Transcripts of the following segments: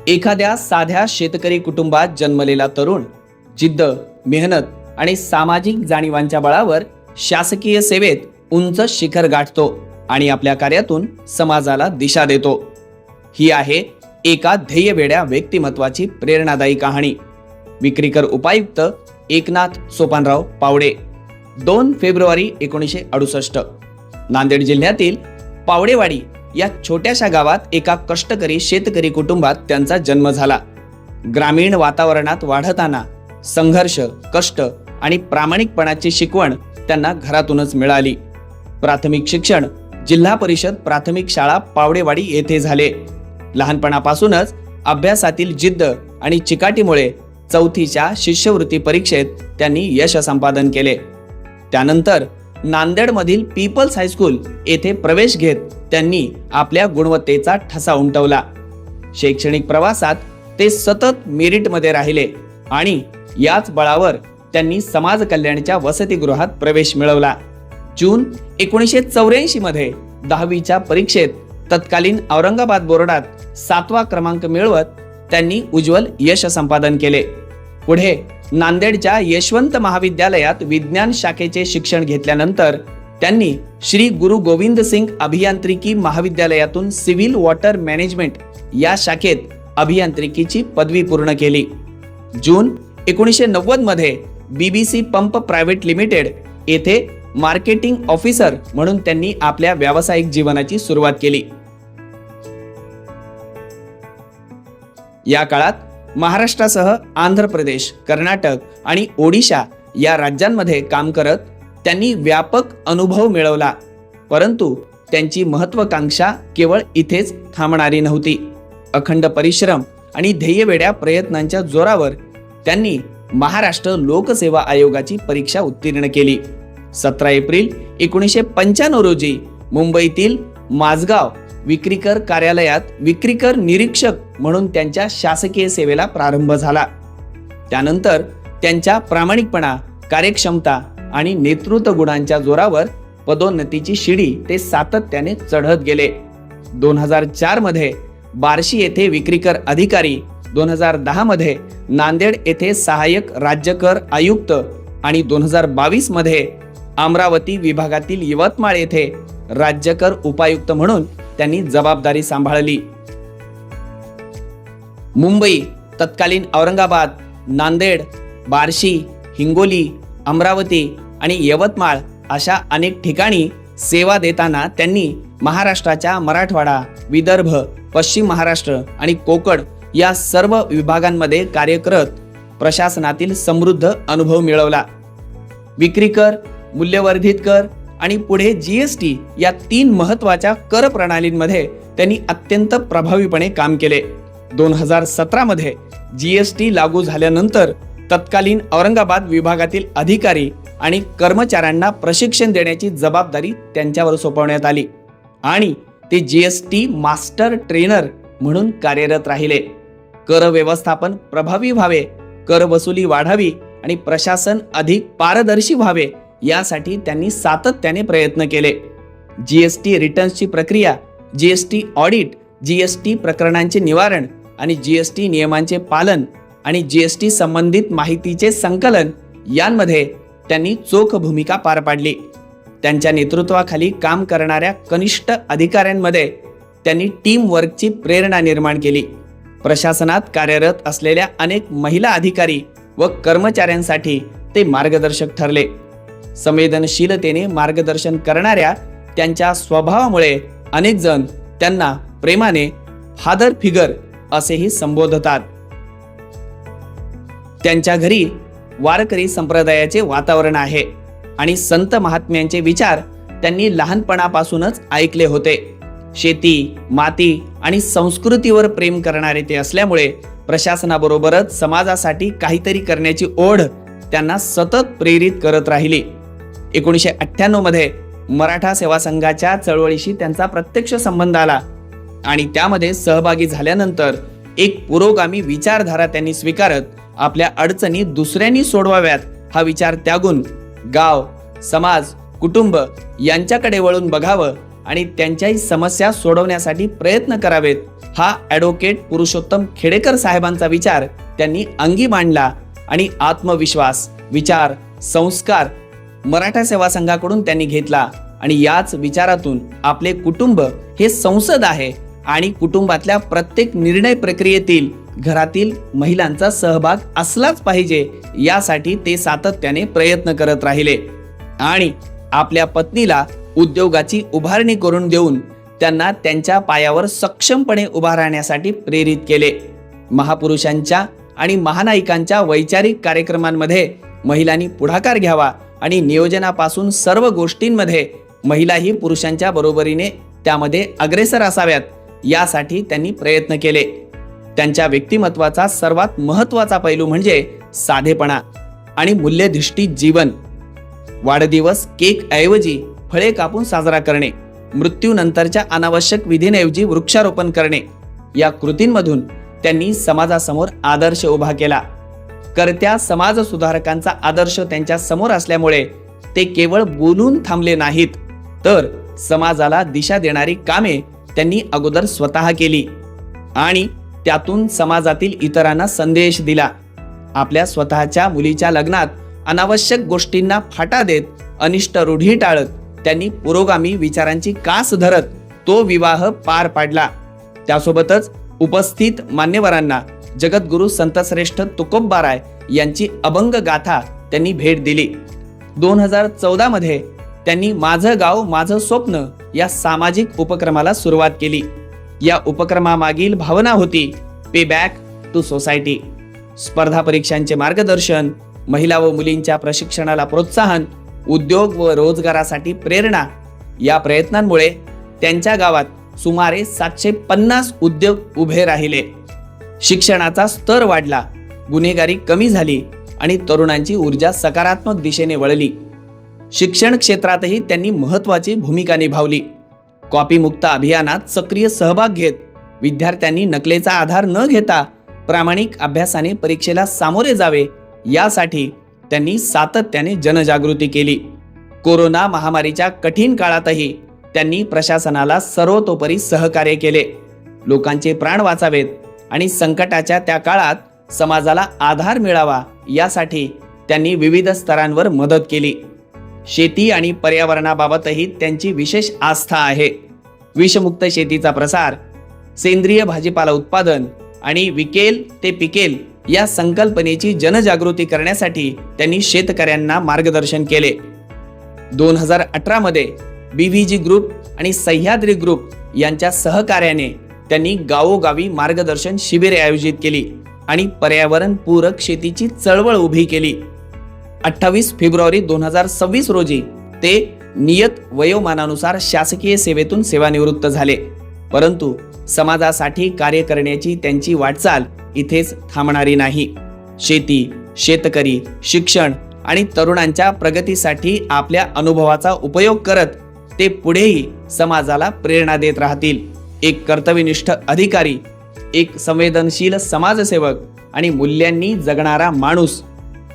एखाद्या साध्या शेतकरी कुटुंबात जन्मलेला तरुण जिद्द, मेहनत आणि सामाजिक जाणीवांच्या बळावर शासकीय सेवेत उंच शिखर गाठतो आणि आपल्या कार्यातून समाजाला दिशा देतो. ही आहे एका ध्येयवेड्या व्यक्तिमत्वाची प्रेरणादायी कहाणी. विक्रीकर उपायुक्त एकनाथ सोपानराव पावडे, 2 फेब्रुवारी 1968. नांदेड जिल्ह्यातील पावडेवाडी या छोट्याशा गावात एका कष्टकरी शेतकरी कुटुंबात त्यांचा जन्म झाला. ग्रामीण वातावरणात वाढताना संघर्ष, कष्ट आणि प्रामाणिकपणाची शिकवण त्यांना घरातूनच मिळाली. प्राथमिक शिक्षण जिल्हा परिषद प्राथमिक शाळा पावडेवाडी येथे झाले. लहानपणापासूनच अभ्यासातील जिद्द आणि चिकाटीमुळे 4थीच्या शिष्यवृत्ती परीक्षेत त्यांनी यश संपादन केले. त्यानंतर नांदेडमधील पीपल्स हायस्कूल येथे प्रवेश घेत त्यांनी आपल्या गुणवत्तेचा ठसा उमटवला. शैक्षणिक प्रवासात ते सतत मेरिटमध्ये राहिले आणि याच बळावर त्यांनी समाज कल्याणच्या वसतिगृहात प्रवेश मिळवला. जून 1984 मध्ये 10वीच्या परीक्षेत तत्कालीन औरंगाबाद बोर्डात 7वा क्रमांक मिळवत त्यांनी उज्ज्वल यश संपादन केले. पुढे नांदेडच्या यशवंत महाविद्यालयात विज्ञान शाखेचे शिक्षण घेतल्यानंतर त्यांनी श्री गुरु गोविंद सिंग अभियांत्रिकी महाविद्यालयातून सिव्हिल वॉटर मॅनेजमेंट या शाखेत अभियांत्रिकीची पदवी पूर्ण केली. जून 1990 मध्ये BBC पंप प्रायव्हेट लिमिटेड येथे मार्केटिंग ऑफिसर म्हणून त्यांनी आपल्या व्यावसायिक जीवनाची सुरुवात केली. या काळात महाराष्ट्रासह आंध्र प्रदेश, कर्नाटक आणि ओडिशा या राज्यांमध्ये काम करत त्यांनी व्यापक अनुभव मिळवला. परंतु त्यांची महत्त्वाकांक्षा केवळ इथेच थांबणारी नव्हती. अखंड परिश्रम आणि ध्येयवेड्या प्रयत्नांच्या जोरावर त्यांनी महाराष्ट्र लोकसेवा आयोगाची परीक्षा उत्तीर्ण केली. 17 एप्रिल 1995 रोजी मुंबईतील माझगाव विक्रीकर कार्यालयात विक्रीकर निरीक्षक म्हणून त्यांच्या शासकीय सेवेला प्रारंभ झाला. त्यानंतर त्यांच्या प्रामाणिकपणा, कार्यक्षमता आणि नेतृत्व गुणांच्या जोरावर पदोन्नतीची शिडी ते सातत्याने चढत गेले. 2004 मध्ये बार्शी येथे विक्रीकर अधिकारी, 2010 मध्ये नांदेड येथे सहाय्यक राज्य कर आयुक्त आणि 2022 मध्ये अमरावती विभागातील यवतमाळ येथे राज्य कर उपायुक्त म्हणून त्यांनी जबाबदारी सांभाळली. मुंबई, तत्कालीन औरंगाबाद, नांदेड, बार्शी, हिंगोली, अमरावती आणि यवतमाळ अशा अनेक ठिकाणी सेवा देताना त्यांनी महाराष्ट्राच्या मराठवाडा, विदर्भ, पश्चिम महाराष्ट्र आणि कोकण या सर्व विभागांमध्ये कार्य करत प्रशासनातील समृद्ध अनुभव मिळवला. विक्रीकर, मूल्यवर्धित कर आणि पुढे GST या 3 महत्त्वाच्या कर प्रणालींमध्ये त्यांनी अत्यंत प्रभावीपणे काम केले. 2017 मध्ये GST लागू झाल्यानंतर तत्कालीन औरंगाबाद विभागातील अधिकारी आणि कर्मचाऱ्यांना प्रशिक्षण देण्याची जबाबदारी त्यांच्यावर सोपवण्यात आली आणि ते GST मास्टर ट्रेनर म्हणून कार्यरत राहिले. कर व्यवस्थापन प्रभावी व्हावे, कर वसुली वाढावी आणि प्रशासन अधिक पारदर्शी व्हावे यासाठी त्यांनी सातत्याने प्रयत्न केले. GST रिटर्न्सची प्रक्रिया, GST ऑडिट, GST प्रकरणांचे निवारण आणि GST नियमांचे पालन आणि GST संबंधित माहितीचे संकलन यांमध्ये त्यांनी चोख भूमिका पार पाडली. त्यांच्या नेतृत्वाखाली काम करणाऱ्या कनिष्ठ अधिकाऱ्यांमध्ये त्यांनी टीम वर्कची प्रेरणा निर्माण केली. प्रशासनात कार्यरत असलेल्या अनेक महिला अधिकारी व कर्मचाऱ्यांसाठी ते मार्गदर्शक ठरले. संवेदनशीलतेने मार्गदर्शन करणाऱ्या त्यांच्या स्वभावामुळे अनेक जण त्यांना प्रेमाने फादर फिगर असेही संबोधतात. त्यांच्या घरी वारकरी संप्रदायाचे वातावरण आहे आणि संत महात्म्यांचे विचार त्यांनी लहानपणापासूनच ऐकले होते. शेती, माती आणि संस्कृतीवर प्रेम करणारे ते असल्यामुळे प्रशासनाबरोबरच समाजासाठी काहीतरी करण्याची ओढ त्यांना सतत प्रेरित करत राहिली. 1998 मध्ये मराठा सेवा संघाच्या चळवळीशी त्यांचा प्रत्यक्ष संबंध आला आणि त्यामध्ये सहभागी झाल्यानंतर एक पुरोगामी विचारधारा त्यांनी स्वीकारत आपल्या अडचणी दुसऱ्यांनी सोडवाव्यात हा विचार त्यागून गाव, समाज, कुटुंब यांच्याकडे वळून बघावं आणि त्यांच्याही समस्या सोडवण्यासाठी प्रयत्न करावेत, हा ॲडव्होकेट पुरुषोत्तम खेडेकर साहेबांचा विचार त्यांनी अंगी मांडला आणि आत्मविश्वास, विचार, संस्कार मराठा सेवा संघाकडून त्यांनी घेतला आणि याच विचारातून आपले कुटुंब हे संसद आहे आणि कुटुंबातल्या प्रत्येक निर्णय प्रक्रियेतील घरातील महिलांचा सहभाग असलाच पाहिजे, यासाठी ते सातत्याने प्रयत्न करत राहिले आणि आपल्या पत्नीला उद्योगाची उभारणी करून देऊन त्यांना त्यांच्या पायावर सक्षमपणे उभा राहण्यासाठी प्रेरित केले. महापुरुषांच्या आणि महानायकांच्या वैचारिक कार्यक्रमांमध्ये महिलांनी पुढाकार घ्यावा आणि नियोजनापासून सर्व गोष्टींमध्ये महिलाही पुरुषांच्या बरोबरीने त्यामध्ये अग्रेसर असाव्यात, यासाठी त्यांनी प्रयत्न केले. त्यांच्या व्यक्तिमत्वाचा सर्वात महत्त्वाचा पैलू म्हणजे साधेपणा आणि मूल्यधिष्ठित जीवन. वाढदिवस केक ऐवजी फळे कापून साजरा करणे, मृत्यूनंतरच्या अनावश्यक विधींऐवजी वृक्षारोपण करणे, या कृतींमधून त्यांनी समाजासमोर आदर्श उभा केला. कर्त्या समाज सुधारकांचा आदर्श त्यांच्या समोर असल्यामुळे ते केवळ बोलून थांबले नाहीत, तर समाजाला दिशा देणारी कामे त्यांनी अगोदर स्वतः केली आणि त्यातून समाजातील इतरांना संदेश दिला. आपल्या स्वतःच्या मुलीच्या लग्नात अनावश्यक गोष्टींना फाटा देत, अनिष्ट रूढी टाळत त्यांनी पुरोगामी विचारांची कास धरत तो विवाह पार पाडला. त्यासोबतच उपस्थित मान्यवरांना जगद्गुरु संतश्रेष्ठ तुकोबाराय यांची अभंग गाथा त्यांनी भेट दिली. 2014 मध्ये त्यांनी माझं गाव माझं स्वप्न या सामाजिक उपक्रमाला सुरुवात केली. या उपक्रमामागील भावना होती पे बॅक टू सोसायटी. स्पर्धा परीक्षांचे मार्गदर्शन, महिला व मुलींच्या प्रशिक्षणाला प्रोत्साहन, उद्योग व रोजगारासाठी प्रेरणा, या प्रयत्नांमुळे त्यांच्या गावात सुमारे 750 उद्योग उभे राहिले. शिक्षणाचा स्तर वाढला, गुन्हेगारी कमी झाली आणि तरुणांची ऊर्जा सकारात्मक दिशेने वळली. शिक्षण क्षेत्रातही त्यांनी महत्त्वाची भूमिका निभावली. कॉपीमुक्त अभियानात सक्रिय सहभाग घेत विद्यार्थ्यांनी नकलेचा आधार न घेता प्रामाणिक अभ्यासाने परीक्षेला सामोरे जावे, यासाठी त्यांनी सातत्याने जनजागृती केली. कोरोना महामारीच्या कठीण काळातही त्यांनी प्रशासनाला सर्वतोपरी सहकार्य केले. लोकांचे प्राण वाचावेत आणि संकटाच्या त्या काळात समाजाला आधार मिळावा, यासाठी त्यांनी विविध स्तरांवर मदत केली. शेती आणि पर्यावरणाबाबतही त्यांची विशेष आस्था आहे. विषमुक्त शेतीचा प्रसार, सेंद्रिय भाजीपाला उत्पादन आणि विकेल ते पिकेल या संकल्पनेची जनजागृती करण्यासाठी त्यांनी शेतकऱ्यांना मार्गदर्शन केले. 2018 मध्ये BVG ग्रुप आणि सह्याद्री ग्रुप यांच्या सहकार्याने त्यांनी गावोगावी मार्गदर्शन शिबिरे आयोजित केली आणि पर्यावरण पूरक शेतीची चळवळ उभी केली. 28 फेब्रुवारी 2026 रोजी ते नियत वयोमानानुसार शासकीय सेवेतून सेवानिवृत्त झाले. परंतु समाजासाठी कार्य करण्याची त्यांची वाटचाल इथेच थांबणारी नाही. शेती, शेतकरी, शिक्षण आणि तरुणांच्या प्रगतीसाठी आपल्या अनुभवाचा उपयोग करत ते पुढेही समाजाला प्रेरणा देत राहतील. एक कर्तव्यनिष्ठ अधिकारी, एक संवेदनशील समाजसेवक आणि मूल्यांनी जगणारा माणूस,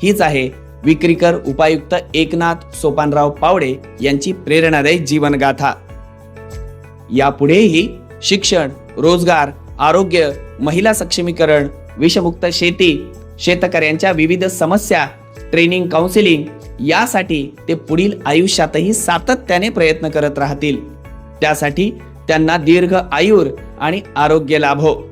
हीच आहे विक्रीकर उपायुक्त एकनाथ सोपानराव पावडे यांची प्रेरणादायी जीवनगाथा. यापुढेही शिक्षण, रोजगार, आरोग्य, महिला सक्षमीकरण, विषमुक्त शेती, शेतकऱ्यांच्या विविध समस्या, ट्रेनिंग, काउन्सिलिंग यासाठी ते पुढील आयुष्यातही सातत्याने प्रयत्न करत राहतील. त्यासाठी त्यांना दीर्घ आयुर आणि आरोग्य लाभो.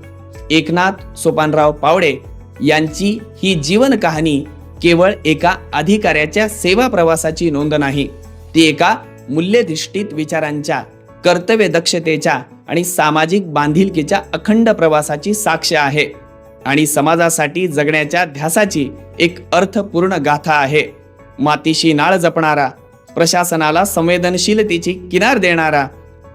एकनाथ सोपानराव पावडे यांची ही जीवन कहाणी केवळ एका अधिकाऱ्याच्या सेवा प्रवासाची नोंद नाही, ती एका मूल्यधिष्ठित विचारांच्या, कर्तव्य दक्षतेच्या आणि सामाजिक बांधिलकीच्या अखंड प्रवासाची साक्ष आहे आणि समाजासाठी जगण्याच्या ध्यासाची एक अर्थपूर्ण गाथा आहे. मातीशी नाळ जपणारा, प्रशासनाला संवेदनशीलतेची किनार देणारा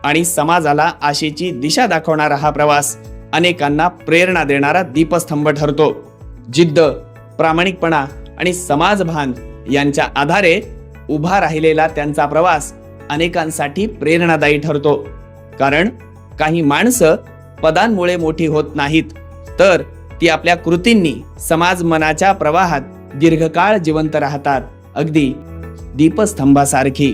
आणि समाजाला आशेची दिशा दाखवणारा हा प्रवास अनेकांना प्रेरणा देणारा दीपस्तंभ ठरतो. जिद्द, प्रामाणिकपणा आणि समाजभान यांच्या आधारे उभा राहिलेला त्यांचा प्रवास अनेकांसाठी प्रेरणादायी ठरतो. कारण काही माणसं पदांमुळे मोठी होत नाहीत, तर ती आपल्या कृतींनी समाज मनाच्या प्रवाहात दीर्घकाळ जिवंत राहतात, अगदी दीपस्तंभासारखी.